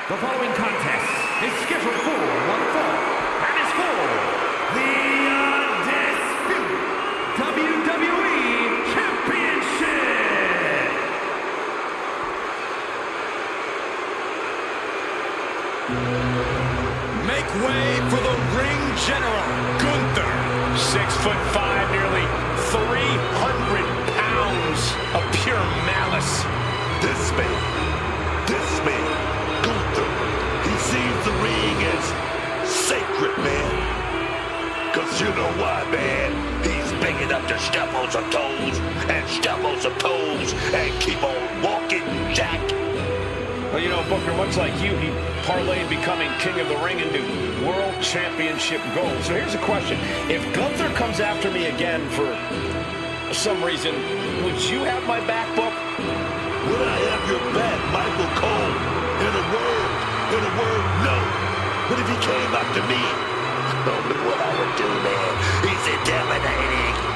The following contest is scheduled for one fall and is for the Undisputed WWE Championship. Make way for the ring general, Gunther. 6'5", nearly 300 pounds of pure malice. This man, Gunther, he sees the ring as sacred, man. Cause you know why, man? He's big enough to step on some toes and step on some toes and keep on walking, Jack. Well, you know, Booker, much like you, he parlayed becoming king of the ring into world championship gold. So here's a question. If Gunther comes after me again for some reason, would you have my back, Book? Would I have your back, Michael Cole? In a word, no. But if he came after me, I don't know what I would do, man. He's intimidating.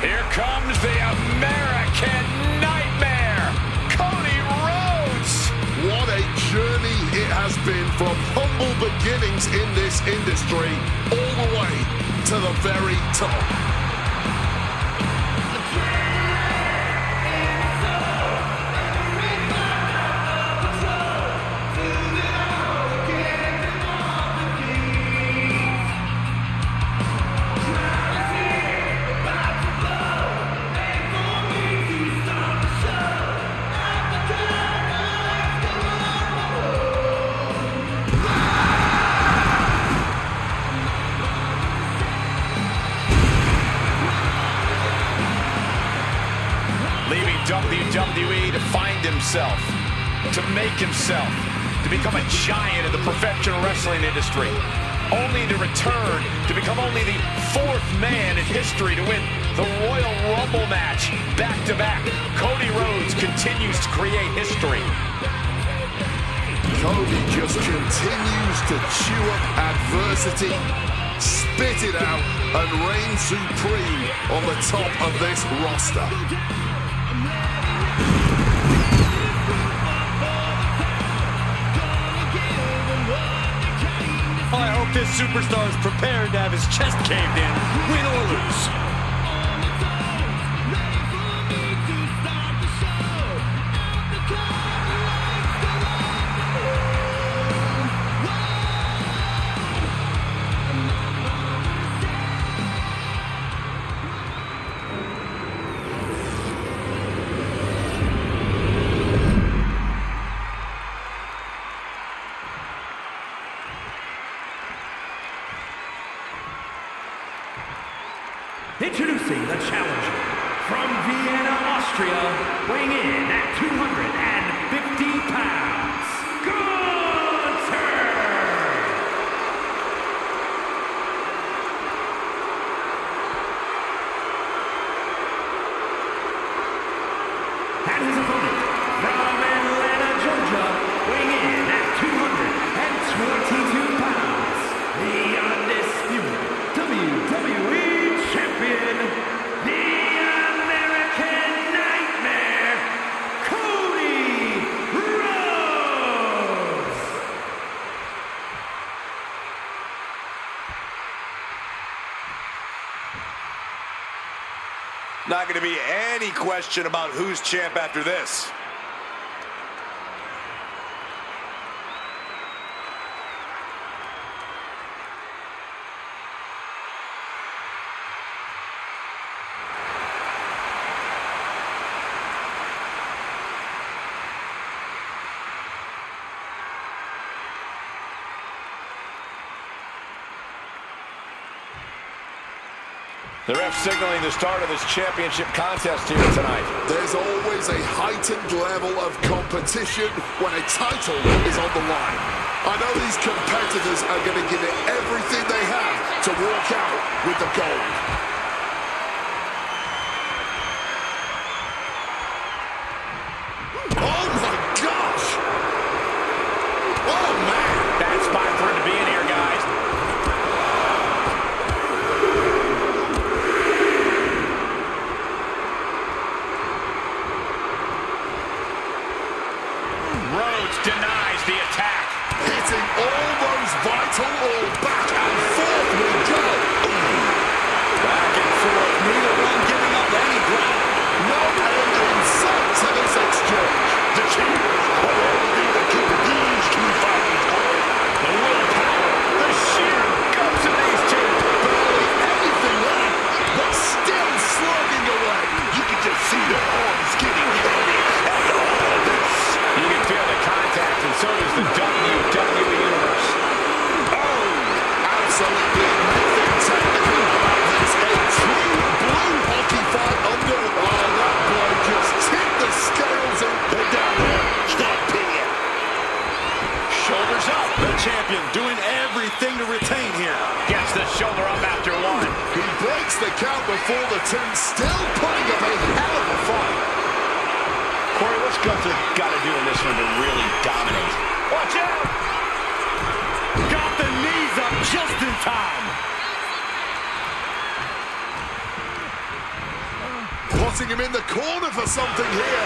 Here comes the American Nightmare, Cody Rhodes. What a journey it has been from humble beginnings in this industry all the way to the very top. Leaving WWE to find himself, to make himself, to become a giant in the professional wrestling industry, only to return to become only the fourth man in history to win the Royal Rumble match back-to-back. Cody Rhodes continues to create history. Cody just continues to chew up adversity, spit it out, and reign supreme on the top of this roster. I hope this superstar is prepared to have his chest caved in, win or lose. Introducing the challenger from Vienna, Austria, weighing in at 250 pounds, Gunther! And his opponent from Atlanta, Georgia, weighing in at 222 pounds, the undisputed WWE Champion, the American Nightmare, Cody Rhodes. Not going to be any question about who's champ after this. The ref signaling the start of this championship contest here tonight. There's always a heightened level of competition when a title is on the line. I know these competitors are going to give it everything they have to walk out with the gold. Oh my gosh! Oh man! Bad spot for him to be in here, guys. Rhodes denies the attack. Hitting all those vital or back and forth we go. Back and forth, neither one giving up any ground. No end in sight to this exchange. The cheers are everything that keep these two fighters going. The willpower, the sheer guts of these two. Barely anything left, but still slugging away. You can just see their arms getting heavy after all this. You can feel the contact, and so does the WWE Universe. Oh, absolutely nothing technical about this. A true blue hockey fight under. Oh, that blow just tipped the scales in. They're down there. Start pinging. Shoulders up. The champion doing everything to retain here. Gets the shoulder up after one. He breaks the count before the two, still putting up a hell of a fight. Corey, what's Gunther got to do in this one to really dominate? Watch out! Got the knees up just in time. Putting him in the corner for something here.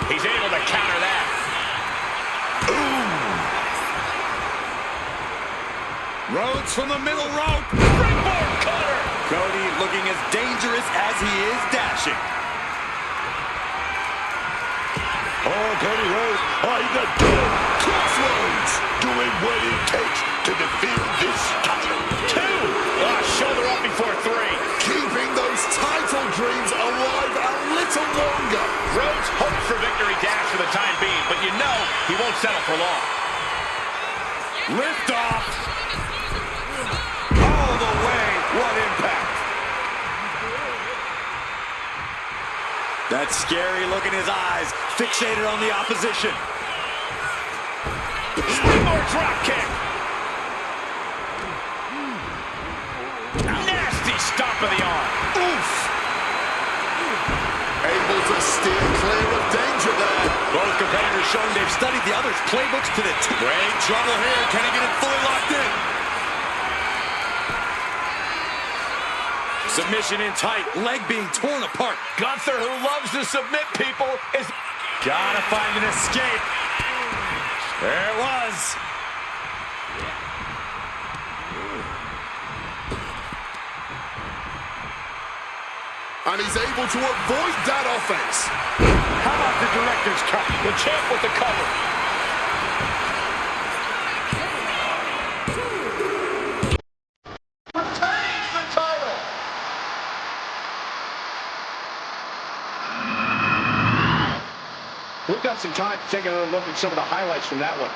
He's able to counter that. Rhodes from the middle rope. Springboard cutter! Cody looking as dangerous as he is dashing. Oh, Cody Rhodes. Oh, he's a good crossroads. Doing what it takes to defend this title. Two! Shoulder up before three. Keeping those title dreams alive a little longer. Rhodes hopes for victory dash for the time being, but you know he won't settle for long. Lift off. All the way. What impact. That scary look in his eyes, fixated on the opposition. Springboard drop kick. Nasty stomp of the arm. Oof! Able to steer clear of danger there. Both competitors showing they've studied the other's playbooks to the T. Great trouble here. Can he get it fully locked in? Submission in tight, leg being torn apart. Gunther, who loves to submit people, is Gotta find an escape. There it was. And he's able to avoid that offense. How about the director's cut? The champ with the cover. Retains the title. We've got some time to take a look at some of the highlights from that one.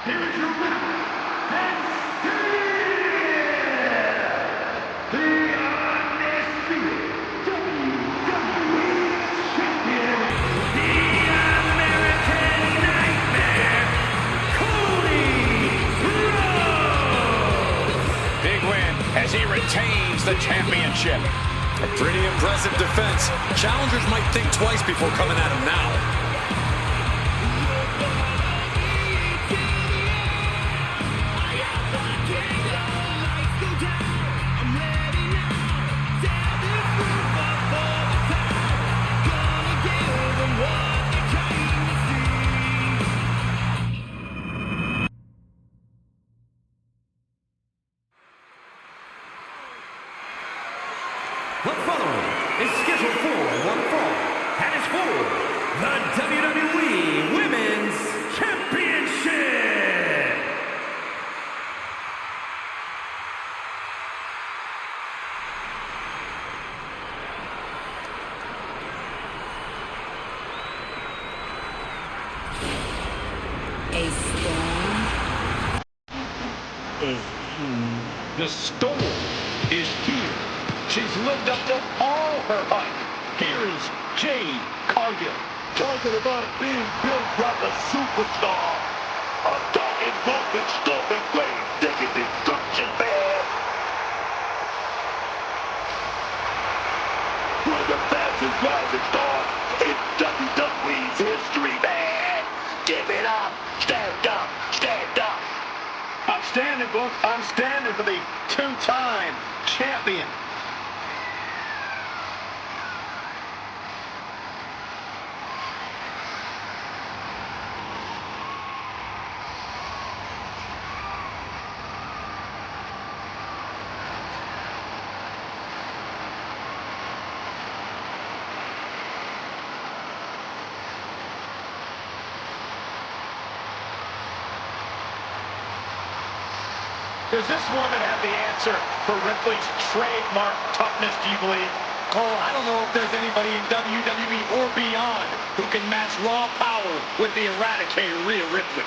Here is your winner, and still the undisputed WWE Champion, the American Nightmare, Cody Rhodes. Big win as he retains the championship. A pretty impressive defense. Challengers might think twice before coming at him now. scheduled for one fall, and is for the WWE Women's Championship. A storm. The storm is here. She's lived up to all her hype. Here is Jade Cargill. Talking about being built like a superstar. I'm talking broken stuff and grave digging destruction, man. One of the fastest rising stars in WWE's history, man. Give it up. Stand up. Stand up. I'm standing, Book. I'm standing for the two-time champion. Does this woman have the answer for Ripley's trademark toughness, do you believe? Cole, I don't know if there's anybody in WWE or beyond who can match raw power with the Eradicator, Rhea Ripley.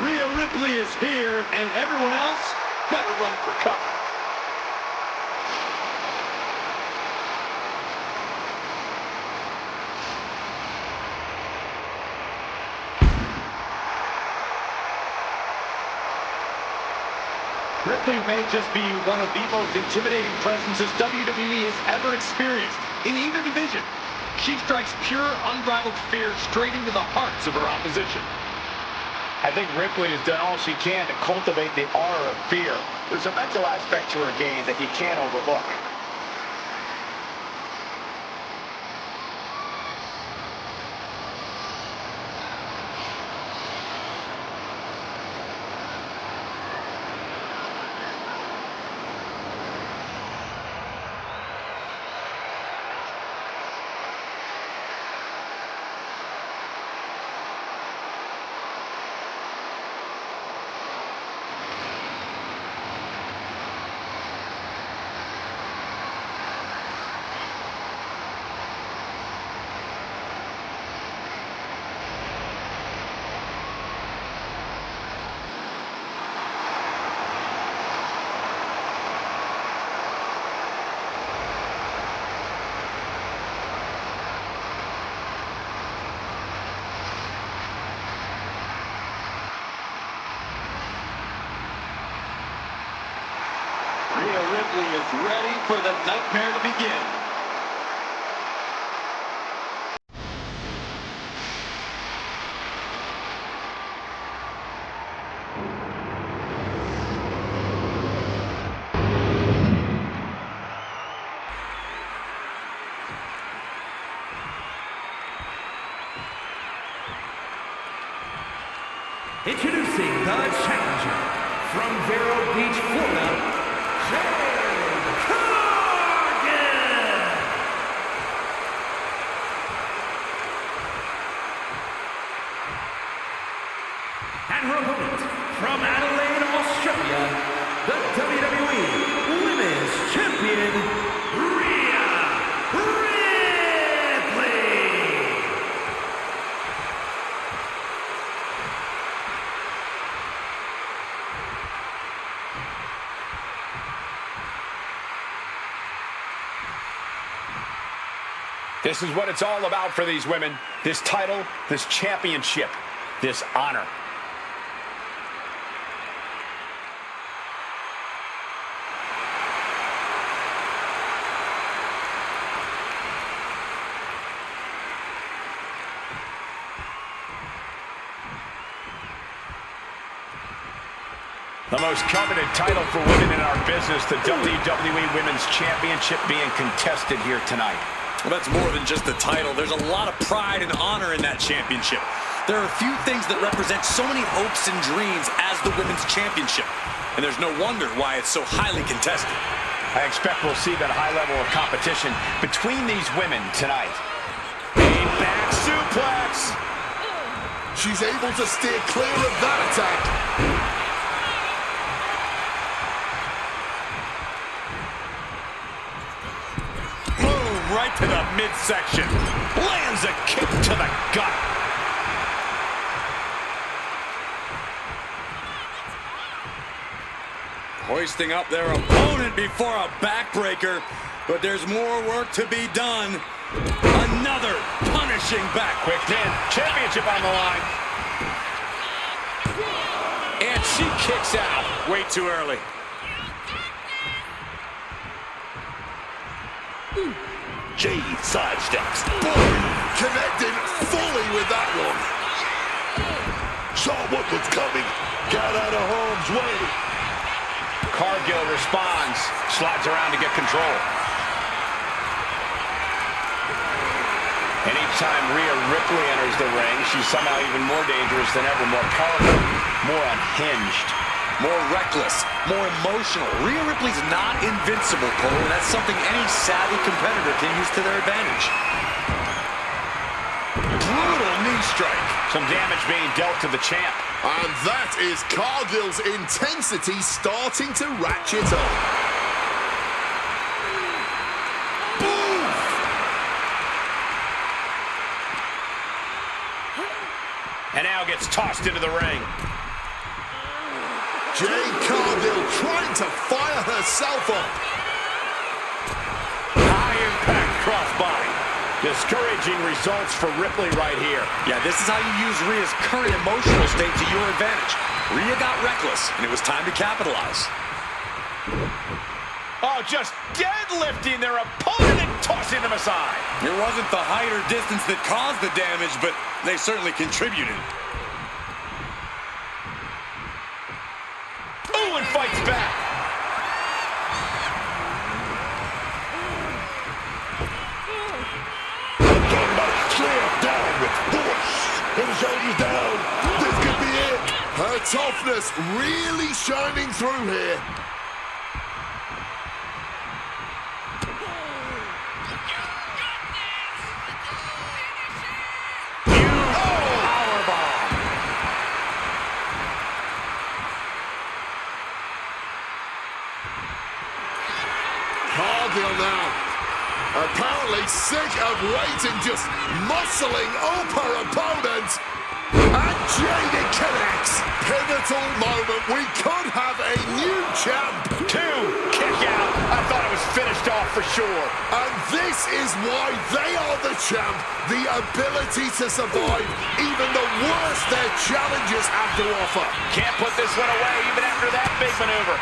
Rhea Ripley is here, and everyone else better run for cover. Ripley may just be one of the most intimidating presences WWE has ever experienced in either division. She strikes pure, unrivaled fear straight into the hearts of her opposition. I think Ripley has done all she can to cultivate the aura of fear. There's a mental aspect to her game that you can't overlook. Rhea Ripley is ready for the nightmare to begin. Introducing the challenger from Vero Beach, Florida, Jade Cargill! And her opponent from Adelaide, Australia, the WWE Women's Champion, Rhea Ripley! This is what it's all about for these women. This title, this championship, this honor. The most coveted title for women in our business, the WWE Women's Championship being contested here tonight. Well, that's more than just the title. There's a lot of pride and honor in that championship. There are a few things that represent so many hopes and dreams as the Women's Championship. And there's no wonder why it's so highly contested. I expect we'll see that high level of competition between these women tonight. A back suplex. She's able to steer clear of that attack. Boom, right to the midsection. Lands a kick to the gut. Hoisting up their opponent before a backbreaker, but there's more work to be done. Another punishing back. Quick pin, championship on the line. And she kicks out way too early. Jade sidesteps. Boom! Connected fully with that one. Saw what was coming. Got out of harm's way. Cargill responds, slides around to get control. Anytime Rhea Ripley enters the ring, she's somehow even more dangerous than ever, more powerful, more unhinged. More reckless, more emotional. Rhea Ripley's not invincible, Cole, and that's something any savvy competitor can use to their advantage. Brutal knee strike. Some damage being dealt to the champ. And that is Cargill's intensity starting to ratchet up. Boom! And now gets tossed into the ring. Jade Cargill trying to fire herself up. High impact crossbody. Discouraging results for Ripley right here. Yeah, this is how you use Rhea's current emotional state to your advantage. Rhea got reckless, and it was time to capitalize. Oh, just deadlifting their opponent and tossing them aside. It wasn't the height or distance that caused the damage, but they certainly contributed. Ooh, and fights back. Down with force. And the shoulders down. This could be it. Her toughness really shining through here. Cargill now. Apparently sick of waiting, just muscling up her opponent. And Jade connects. Pivotal moment. We could have a new champ. Two, kick out. I thought it was finished off for sure. And this is why they are the champ. The ability to survive even the worst their challenges have to offer. Can't put this one away even after that big maneuver.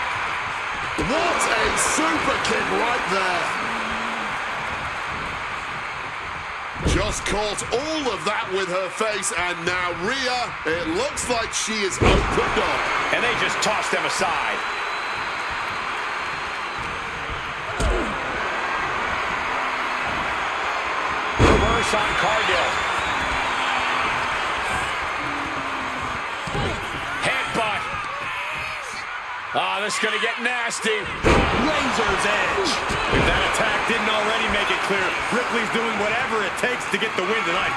What a super kick right there. Just caught all of that with her face, and now Rhea, it looks like she is opened up. And they just tossed them aside. Reverse on Cargill. Headbutt. Oh, this is going to get nasty. Razor's edge. If that attack didn't already make it clear, Ripley's doing whatever it takes to get the win tonight.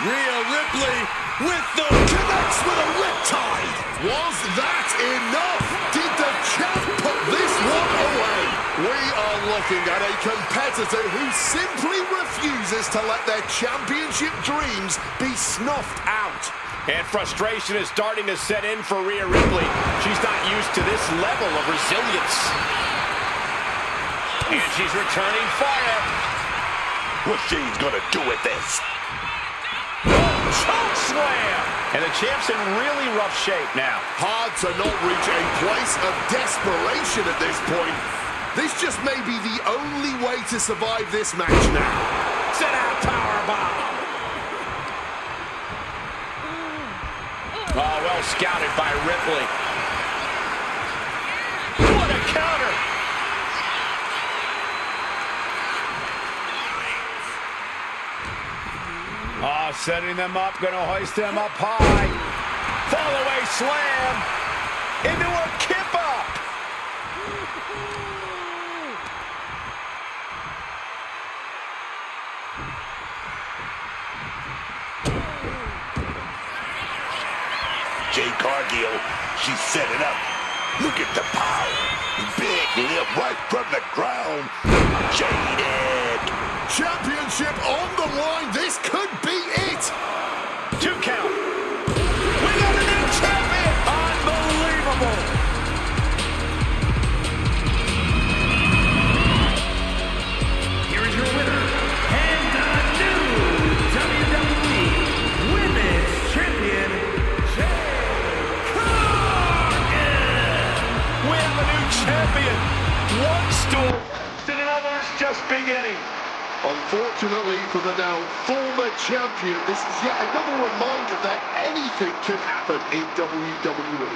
Rhea Ripley with the Connects with a riptide. Was that enough? Did the champ put this one away? We are looking at a competitor who simply refuses to let their championship dreams be snuffed out. And frustration is starting to set in for Rhea Ripley. She's not used to this level of resilience. And she's returning fire. What's Jade's gonna do with this? Choke slam! And the champ's in really rough shape now. Hard to not reach a place of desperation at this point. This just may be the only way to survive this match now. Sit out powerbomb. Oh, well scouted by Ripley. What a counter! Oh, setting them up, gonna hoist them up high. Fall away slam into a kip up. Jade Cargill, she set it up. Look at the power. Big lip right from the ground. Jaded. Championship on the line. This could be it. 2 count. We got a new champion. Unbelievable. Here is your winner, and the new WWE Women's Champion, Jade Cargill. We have a new champion. One story. And another's just beginning. Unfortunately for the now former champion, this is yet another reminder that anything can happen in WWE.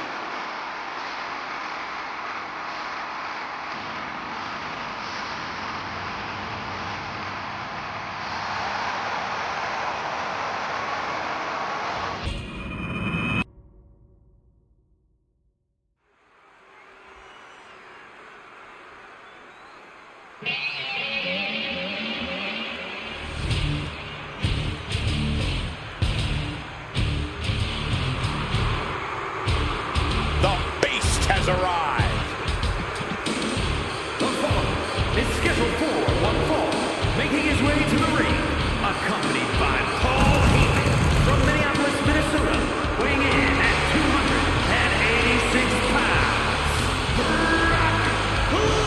Arrived. The following is scheduled for one fall, making his way to the ring, accompanied by Paul Heyman from Minneapolis, Minnesota, weighing in at 286 pounds, Brock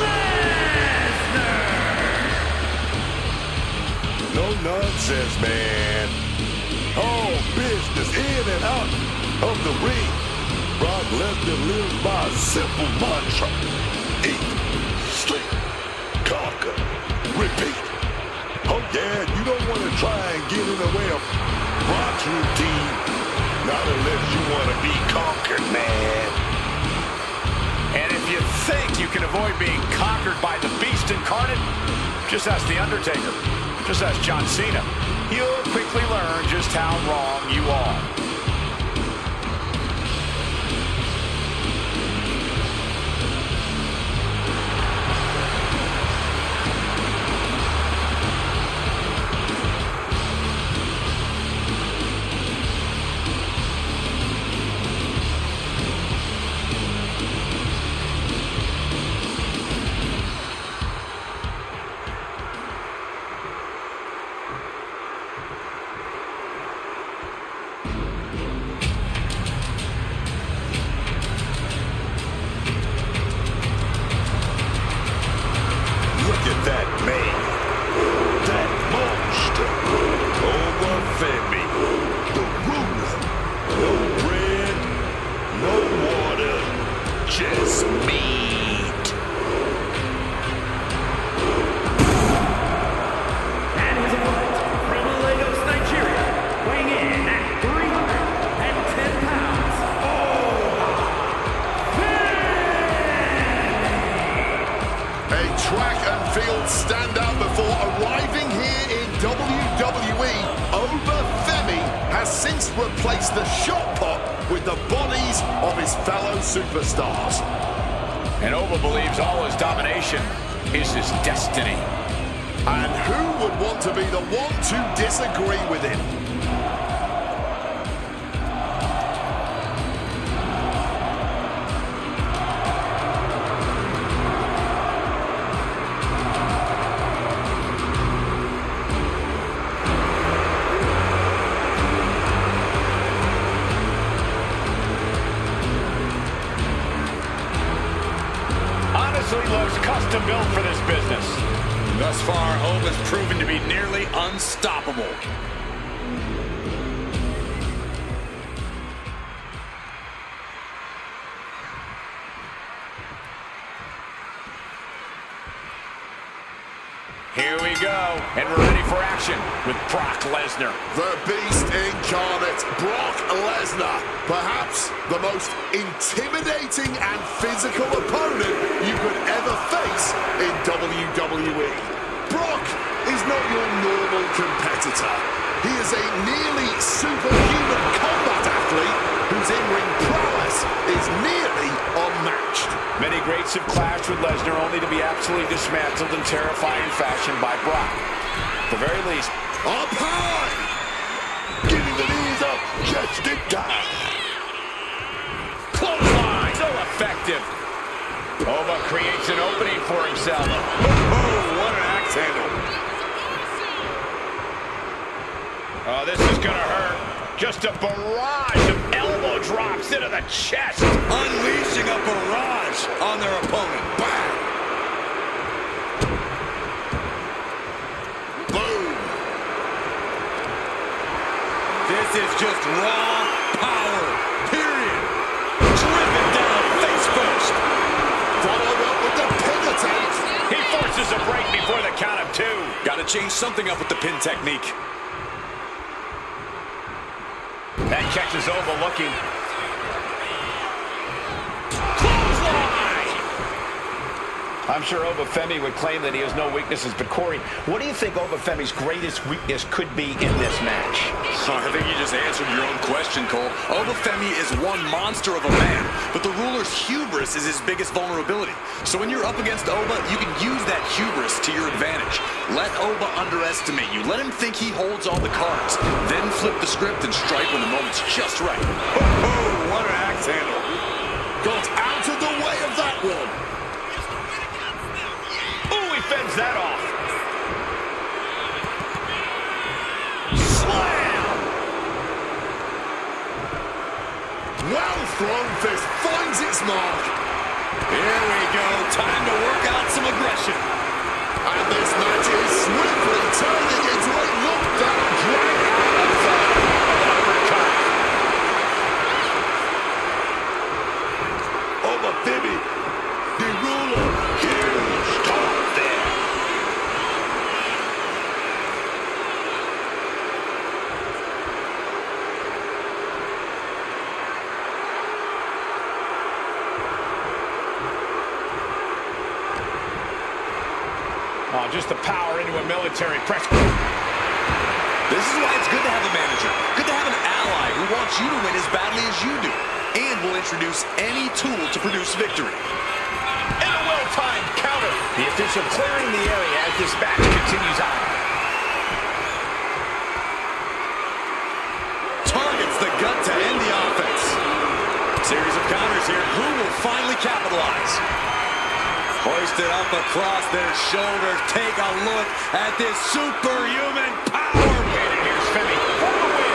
Lesnar. No nonsense, man. All business in and out of the ring. Brock Lesnar lives by a simple mantra. Eat, sleep, conquer, repeat. Oh yeah, you don't want to try and get in the way of Brock's routine. Not unless you want to be conquered, man. And if you think you can avoid being conquered by the Beast incarnate, just ask The Undertaker. Just ask John Cena. You'll quickly learn just how wrong you are. That man, that monster, over Femi, the ruler. No bread, no water, just meat. And his opponent from Lagos, Nigeria, weighing in at 310 pounds, A track and field standout before arriving here in WWE, Femi has since replaced the shot pot with the bodies of his fellow superstars. And Oba believes all his domination is his destiny. And who would want to be the one to disagree with him? Looks custom built for this business. Thus far, Oba's proven to be nearly unstoppable. Here we go, and we're ready for action with Brock Lesnar. The Beast Incarnate, Brock Lesnar. Perhaps the most intimidating and physical opponent you could ever face in WWE. Brock is not your normal competitor. He is a nearly superhuman combat athlete whose in-ring prowess is nearly unmatched. Many greats have clashed with Lesnar only to be absolutely dismantled in terrifying fashion by Brock. At the very least, Up high! Getting the knees up just in time. clothesline, so effective. Oba creates an opening for himself. Oh, what an axe handle. Oh, this is gonna hurt. Just a barrage of elbow drops into the chest. Unleashing a barrage on their opponent. Bang! Boom! This is just raw power, period. Driven down face first. Followed up with the pin attempt. He forces a break before the count of 2. Got to change something up with the pin technique. That catches Oba looking. Clothesline! I'm sure Oba Femi would claim that he has no weaknesses, but Corey, what do you think Oba Femi's greatest weakness could be in this match? I think you just answered your own question, Cole. Oba Femi is one monster of a man, but the ruler's hubris is his biggest vulnerability. So when you're up against Oba, you can use that hubris to your advantage. Let Oba underestimate you. Let him think he holds all the cards. Then flip the script and strike when the moment's just right. Oh, what an axe handle. Got out of the way of that one. Oh, he fends that off. Slam! Well-thrown fist finds its mark. Here we go. Time to work out some aggression. And this match is swiftly turning into a lockdown drag-out affair. Uppercut. Oba Femi, the ruler, huge top there. Oh, just the power into a military press. This is why it's good to have a manager. Good to have an ally who wants you to win as badly as you do. And will introduce any tool to produce victory. And a well-timed counter. The official clearing the area as this match continues on. Targets the gut to end the offense. Series of counters here. Who will finally capitalize? Hoisted up across their shoulders. Take a look at this superhuman power. And here's Femi for the win.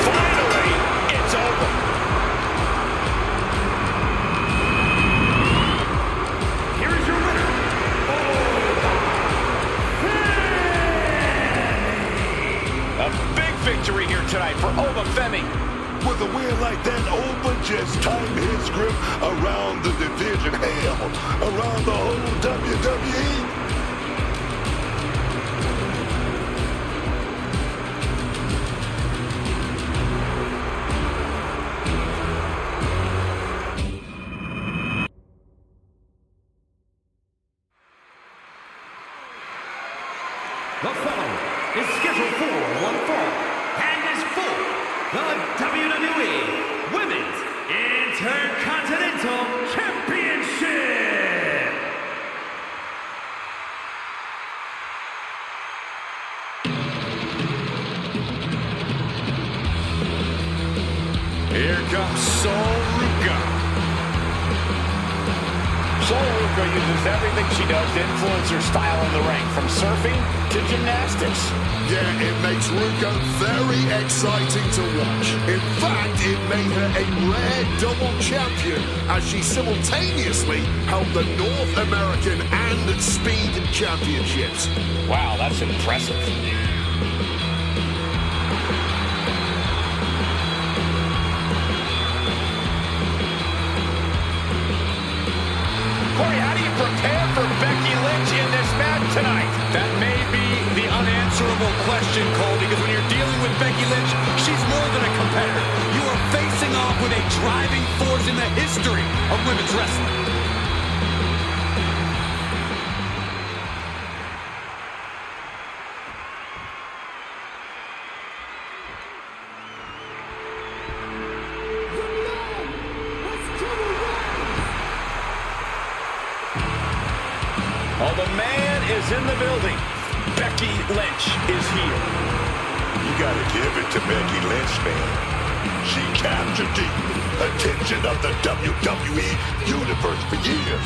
Finally, it's over. Here is your winner, Oba Femi. A big victory here tonight for Oba Femi. With a win like that, Oba just tightened his grip around the division. Hell, around the whole WWE. The following is scheduled for one fall and is for the WWE Women's Intercontinental Championship. Here comes Sol Ruka. Sol Ruka uses everything she does to influence her style in the ring, from surfing to gymnastics. Yeah, it makes Ruka very exciting to watch. In fact, it made her a rare double champion as she simultaneously held the North American and Speed Championships. Wow, that's impressive. Becky Lynch, she's more than a competitor. You are facing off with a driving force in the history of women's wrestling. Oh, the man is in the building. Becky Lynch is here. You gotta give it to Becky Lynch, man. She captured the attention of the WWE Universe for years.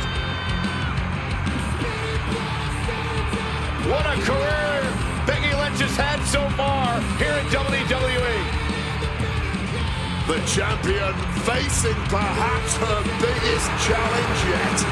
What a career Becky Lynch has had so far here at WWE. The champion facing perhaps her biggest challenge yet.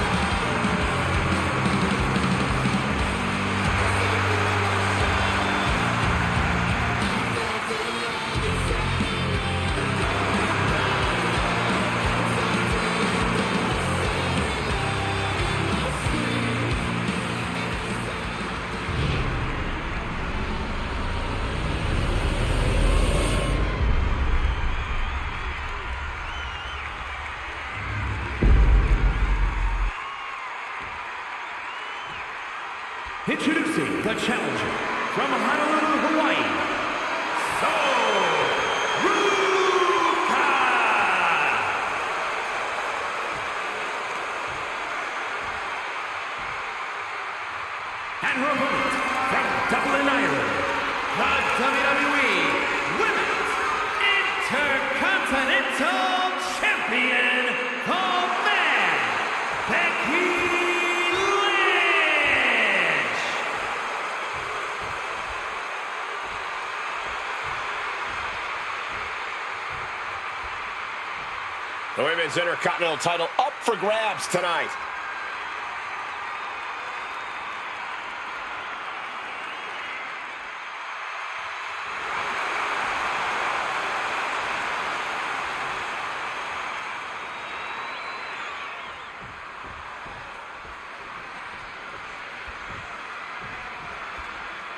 Introducing the challenger from Honolulu, Hawaii, Ruka! And her opponent from Dublin, Ireland, the WWE Women's Intercontinental Champion, the Man, Becky The Women's Intercontinental title up for grabs tonight.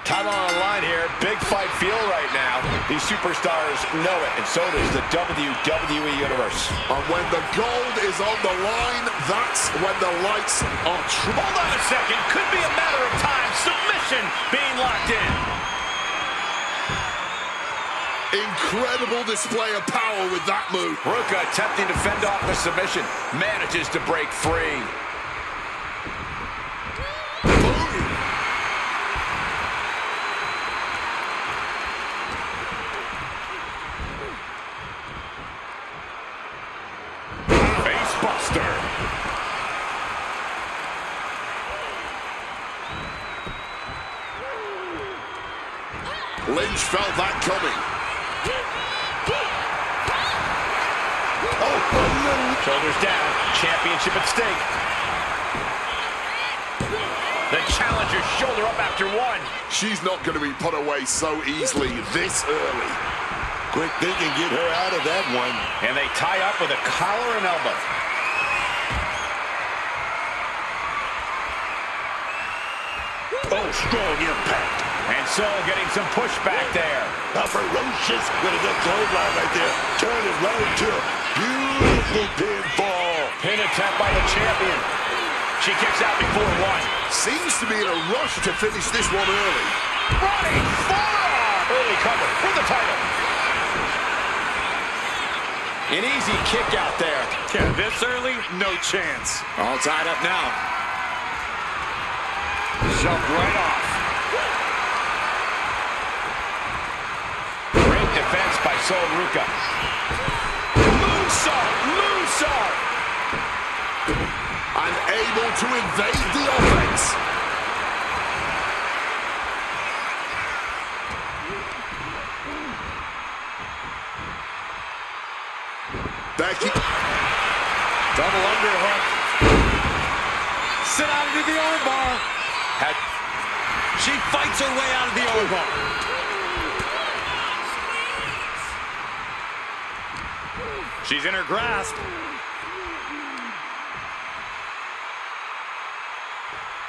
Time on the line here. Big fight feel right now. These superstars know it, and so does the WWE Universe. And when the gold is on the line, that's when the lights are true. Hold on a second. Could be a matter of time. Submission being locked in. Incredible display of power with that move. Ruka attempting to fend off the submission. Manages to break free. Lynch felt that coming. Oh, shoulders down. Championship at stake. The challenger's shoulder up after one. She's not going to be put away so easily this early. Quick thinking, get her out of that one. And they tie up with a collar and elbow. Oh, strong impact. And so getting some pushback there. A ferocious with a good clothesline right there. Turn it right into a beautiful pinfall. Pin attempt by the champion. She kicks out before one. Seems to be in a rush to finish this one early. Running forearm. Early cover for the title. An easy kick out there. Yeah, this early, no chance. All tied up now. Jumped right off. Great defense by Sol Ruka. Moonsault! Moonsault! And able to evade the offense. Becky. Double underhook. Sit out into the armbar. She fights her way out of the armbar. She's in her grasp.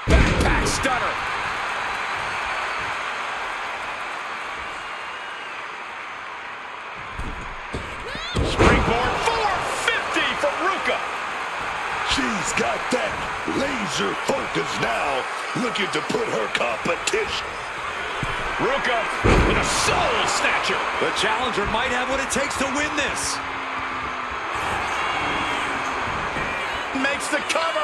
Backpack stunner. that laser focus now, looking to put her competition. Ruka with a soul snatcher. The challenger might have what it takes to win this. Makes the cover.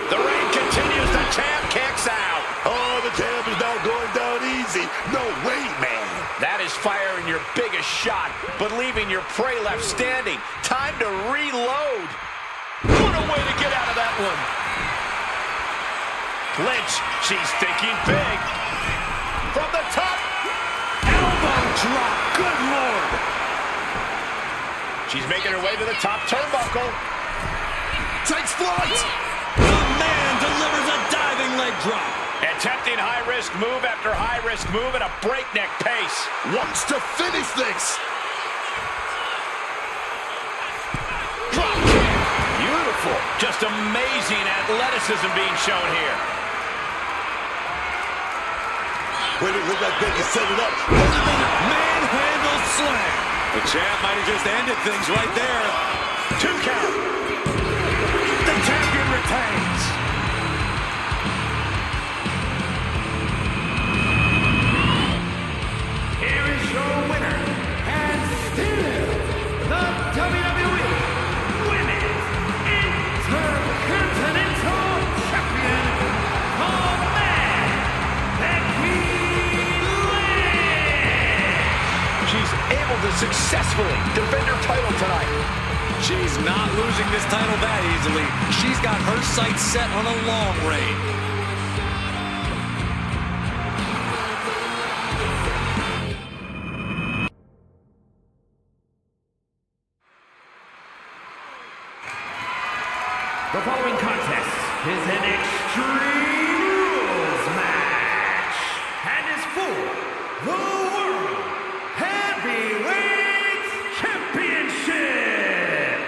The reign continues. The champ kicks out. Oh, the champ is not going down easy. No way, man. That is firing your biggest shot, but leaving your prey left standing. Time to reload. What a way to get out of that one. Lynch, she's thinking big. From the top. Elbow drop. Good Lord. She's making her way to the top turnbuckle. Takes flight. The man delivers a diving leg drop. Attempting high-risk move after high-risk move at a breakneck pace. Wants to finish this. Drop kick. Beautiful. Just amazing athleticism being shown here. When it looked like they could set it up. Wait a minute. Manhandle slam. The champ might have just ended things right there. 2 count. The champion retains. Here is your winner, and still the WWE Women's Intercontinental Champion, the man, Becky Lynch. She's able to successfully defend her title tonight. She's not losing this title that easily. She's got her sights set on a long reign. The following contest is an Extreme Rules match and is for the World Heavyweight Championship.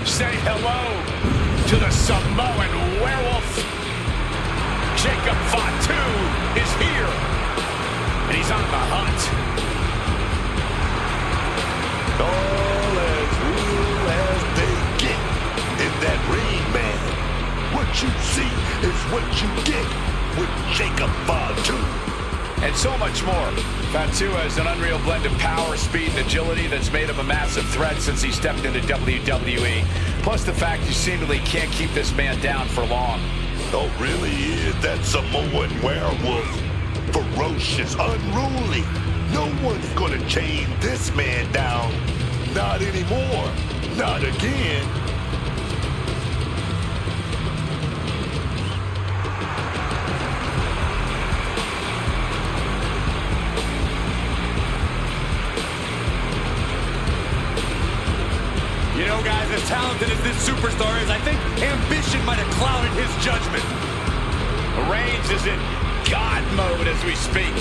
Say hello to the Samoan werewolf. Jacob Fatu is here, and he's on the hunt. All as real as they get in that ring, man. What you see is what you get with Jacob Fatu. And so much more. Fatu has an unreal blend of power, speed, and agility that's made him a massive threat since he stepped into WWE. Plus the fact you seemingly can't keep this man down for long. Oh, really is that Samoan werewolf. Ferocious, unruly. No one's gonna chain this man down. Not anymore. Not again. You know, guys, as talented as this superstar is, I think ambition might have clouded his judgment. Reigns is in God mode as we speak.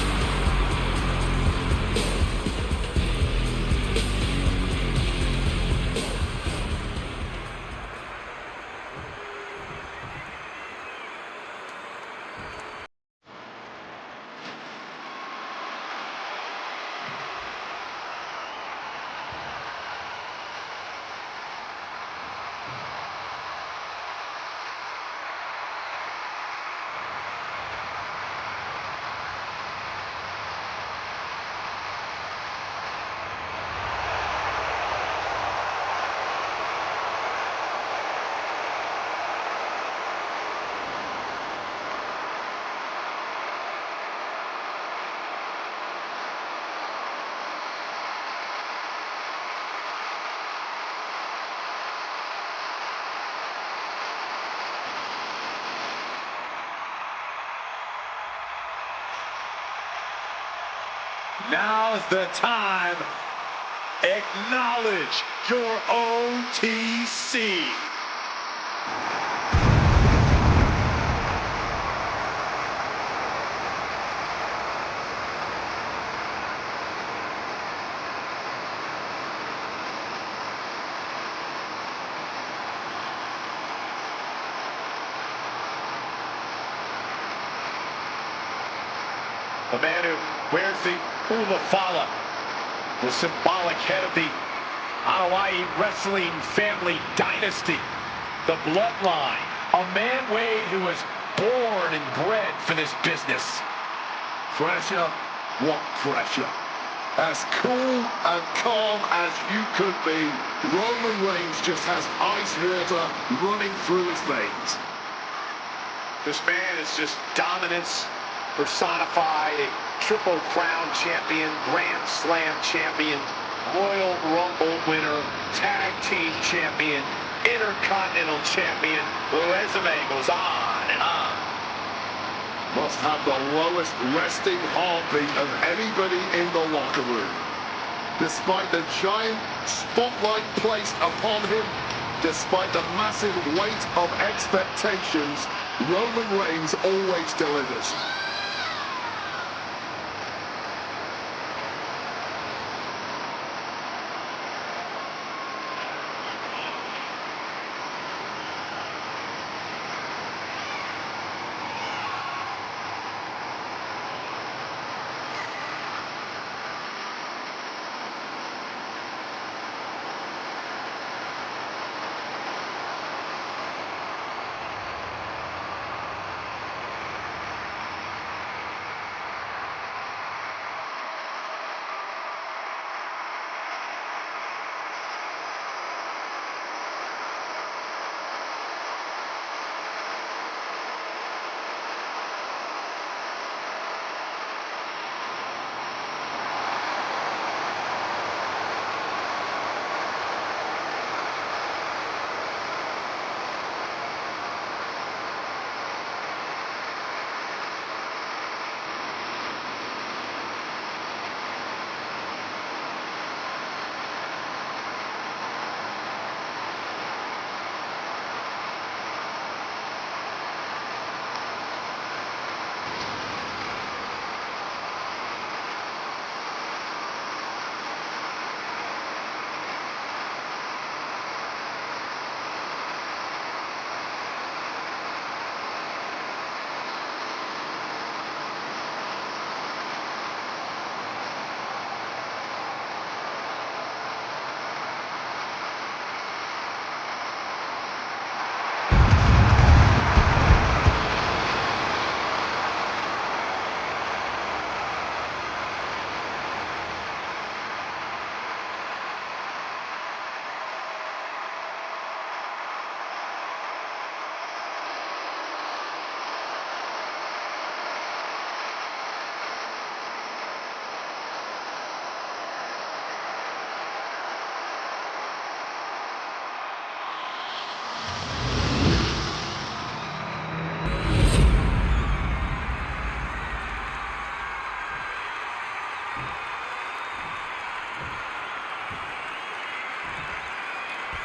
Now's the time. Acknowledge your OTC. The man who wears the Ulafala, the symbolic head of the Hawaii wrestling family dynasty, the bloodline. A man, Wade, who was born and bred for this business. Pressure? What pressure? As cool and calm as you could be, Roman Reigns just has ice water running through his veins. This man is just dominance personified, a Triple Crown champion, Grand Slam champion, Royal Rumble winner, Tag Team champion, Intercontinental champion. The resume goes on and on. Must have the lowest resting heartbeat of anybody in the locker room. Despite the giant spotlight placed upon him, despite the massive weight of expectations, Roman Reigns always delivers.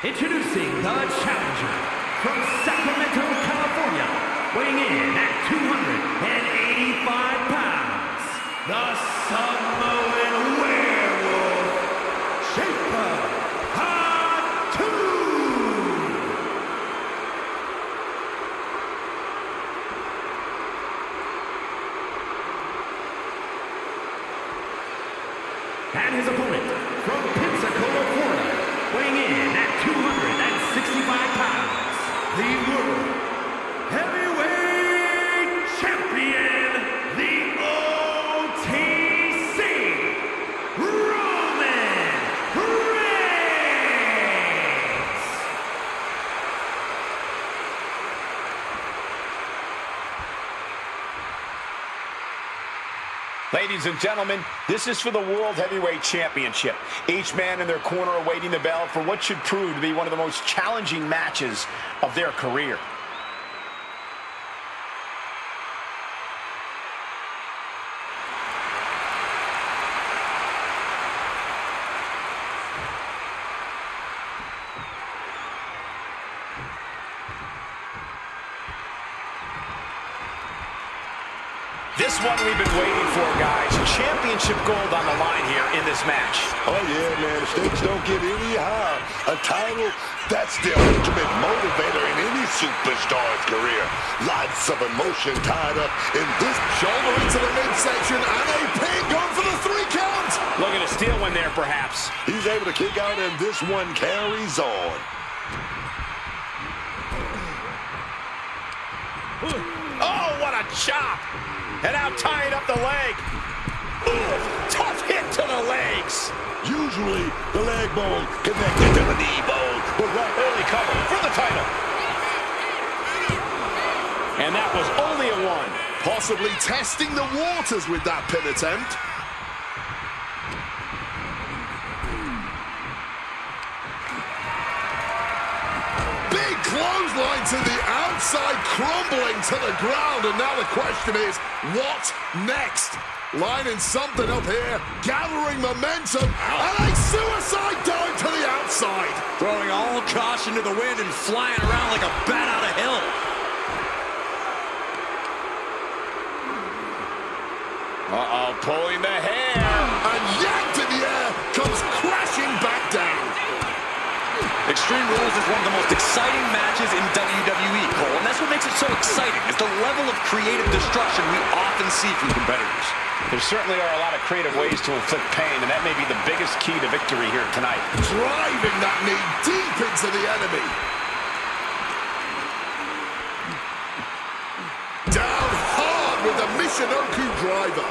Introducing the challenger from Sacramento, California, weighing in at 285 pounds, the Samoan Werewolf, Shaper Hatu! And his opponent from Pensacola, Florida, weighing in at 265 pounds, the World Heavyweight Champion, the OTC, Roman Reigns! Ladies and gentlemen, this is for the World Heavyweight Championship. Each man in their corner awaiting the bell for what should prove to be one of the most challenging matches of their career. This one we've been waiting for, guys. Championship gold on the line here in this match. Oh, yeah, man. The stakes don't get any higher. A title, that's the ultimate motivator in any superstar's career. Lots of emotion tied up in this. Shoulder into the midsection, and a pin going for the 3 count. Looking to steal one there, perhaps. He's able to kick out, and this one carries on. Oh, what a chop! And now tying up the leg. Ooh, tough hit to the legs. Usually, the leg bone connected to the knee bone, but right Early cover for the title. And that was only a 1. Possibly testing the waters with that pin attempt. Big clothesline to the outside, crumbling to the ground. And now the question is, what next? Lining something up here, gathering momentum, and a suicide dive to the outside. Throwing all caution to the wind and flying around like a bat out of hell. Uh-oh, pulling the hair. And yanked in the air, comes crashing back down. Extreme Rules is one of the most exciting matches in WWE, Cole, and that's what makes it so exciting, is the level of creative destruction we often see from competitors. There certainly are a lot of creative ways to inflict pain, and that may be the biggest key to victory here tonight. Driving that knee deep into the enemy. Down hard with the Michinoku driver.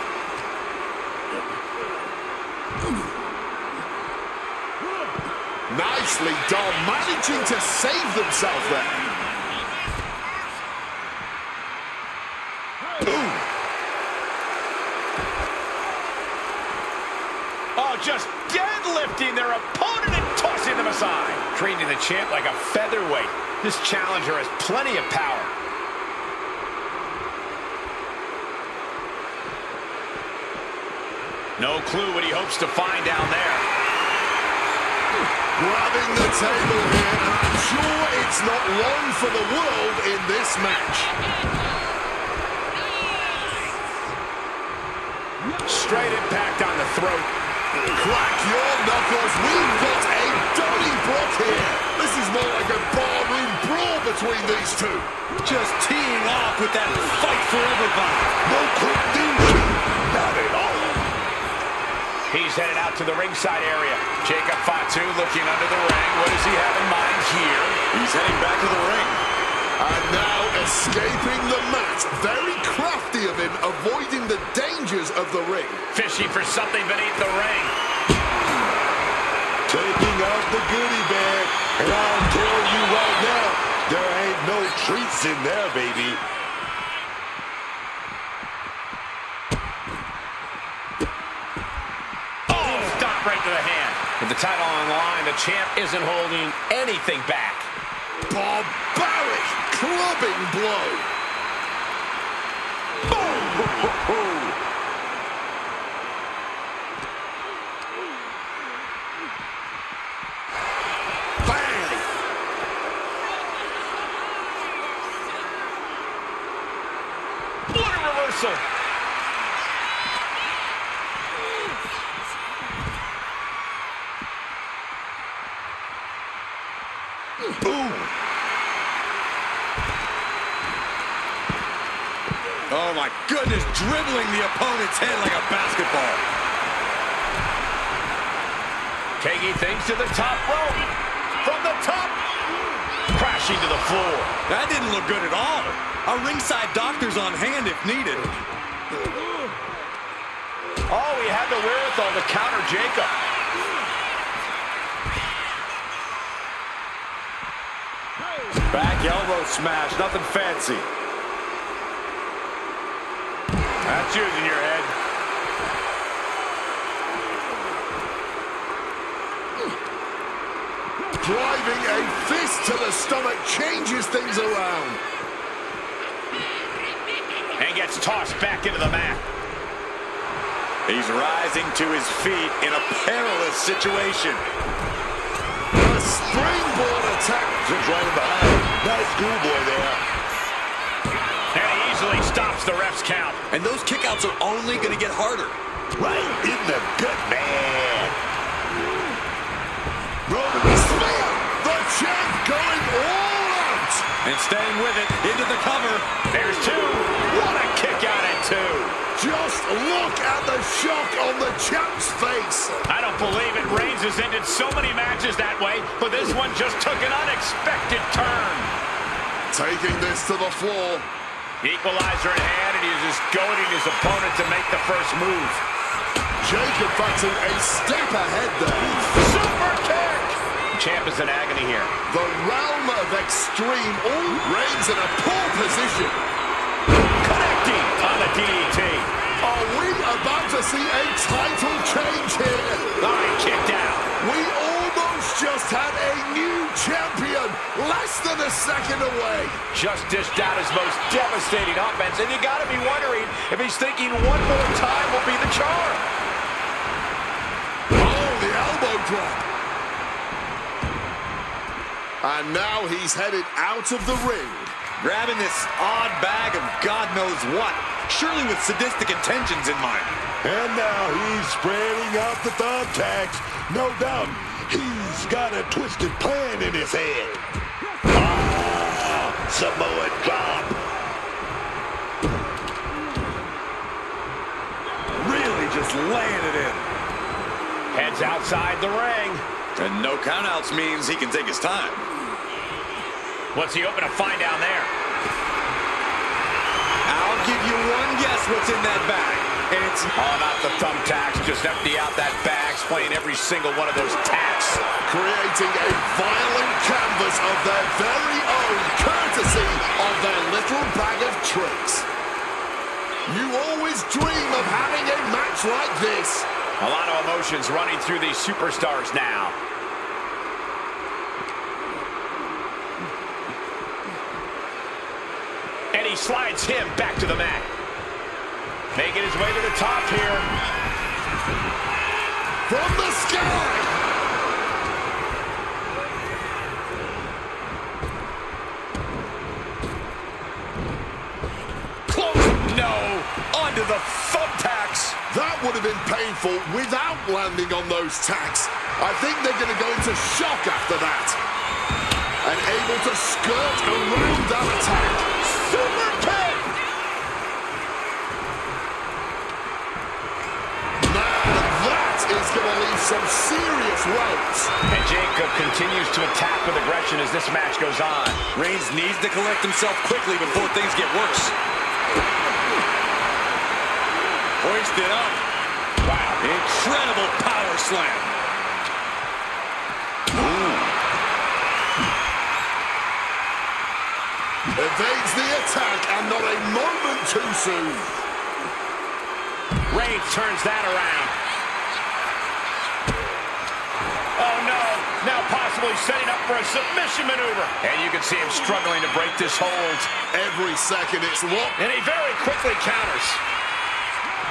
Nicely done, managing to save themselves there. Ooh. Oh, just deadlifting their opponent and tossing them aside. Treating the champ like a featherweight. This challenger has plenty of power. No clue what he hopes to find down there. Grabbing the table here, and I'm sure it's not long for the world in this match. Straight impact on the throat. Crack your knuckles, we've got a Donnybrook here. This is more like a barroom brawl between these two. Just teeing off with that fight forever vibe. no quick duty. Not at all. He's headed out to the ringside area. Jacob Fatu looking under the ring. What does he have in mind here? He's heading back to the ring. And now escaping the mat. Very crafty of him, avoiding the dangers of the ring. Fishing for something beneath the ring. Taking out the goodie bag. And I'll tell you right now, there ain't no treats in there, baby. Right to the hand. With the title on the line, the champ isn't holding anything back. Barbaric clubbing blow. Boom! Bang! What a reversal! Oh my goodness, dribbling the opponent's head like a basketball. Taking things to the top rope. From the top. Crashing to the floor. That didn't look good at all. A ringside doctor's on hand if needed. Oh, he had the wherewithal to counter Jacob. Back elbow smash, nothing fancy. That's using your head. Driving a fist to the stomach changes things around. And gets tossed back into the mat. He's rising to his feet in a perilous situation. A springboard attack. Just right behind. Nice schoolboy there. And he easily stops the ref's count. And those kickouts are only going to get harder. Right in the gut, man. Roman spear. The champ going all out. And staying with it, into the cover. There's two. What a kick out at two. Just look at the shock on the champ's face. I don't believe it. Reigns has ended so many matches that way, but this one just took an unexpected turn. Taking this to the floor. Equalizer in hand, and he's just goading his opponent to make the first move. Jake advancing a step ahead there. Super kick! Champ is in agony here. The realm of extreme. All Reigns in a poor position. Connecting on the DDT. Are we about to see a title change here? Already kicked out. We almost just had a new champion, less than a second away. Just dished out his most devastating offense, and you gotta be wondering if he's thinking one more time will be the charm. Oh, the elbow drop. And now he's headed out of the ring. Grabbing this odd bag of God knows what. Surely with sadistic intentions in mind. And now he's spreading out the thumbtacks. No doubt he's got a twisted plan in his head. Ah, Samoan drop. Really just laying it in. Heads outside the ring. And no countouts means he can take his time. What's he hoping to find down there? I'll give you one guess what's in that bag. And it's... Oh, not the thumbtacks. Just empty out that bag, playing every single one of those tacks. Creating a violent canvas of their very own, courtesy of their little bag of tricks. You always dream of having a match like this. A lot of emotions running through these superstars now. And he slides him back to the mat. Making his way to the top here. From the sky. Close. No. Onto the thumbtacks. That would have been painful without landing on those tacks. I think they're going to go into shock after that. And able to skirt around that attack. Super kick. Man, that is going to leave some serious welts. And Jacob continues to attack with aggression as this match goes on. Reigns needs to collect himself quickly before things get worse. Hoisted up. Wow. Incredible power slam. Evades the attack and not a moment too soon. Reigns turns that around. Oh no, now possibly setting up for a submission maneuver. And you can see him struggling to break this hold. Every second it's locked. And he very quickly counters.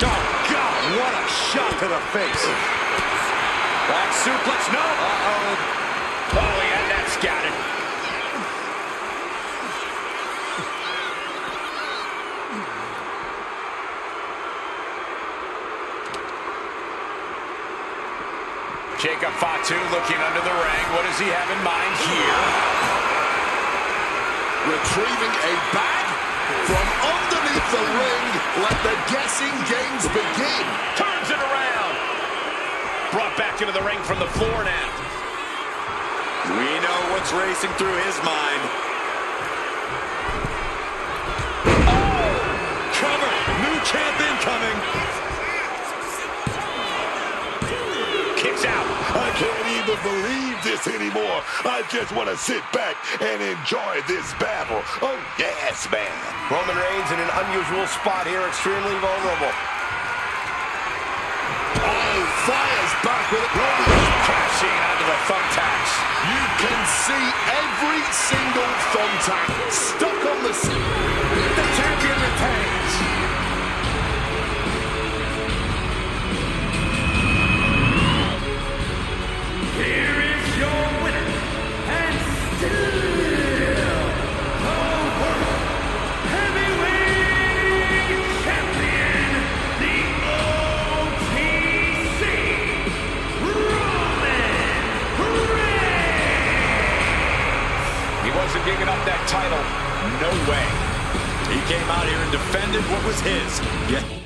Oh, God, what a shot to the face. Back suplex, no. Uh-oh. Oh, he had that scouted. Jacob Fatu looking under the ring. What does he have in mind here? Retrieving a bag from underneath the ring. Let the guessing games begin. Turns it around. Brought back into the ring from the floor now. We know what's racing through his mind. Oh! Cover! New champ incoming! Kicks out. I can't even believe this anymore. I just want to sit back and enjoy this battle. Oh, yes, man. Roman Reigns in an unusual spot here, extremely vulnerable. Oh, fires back with it. Cashing onto the thumbtacks. You can see every single thumbtack stuck on the... The champion retains. Here is your winner, and still the World Heavyweight of giving up that title. No way. He came out here and defended what was his. Yeah.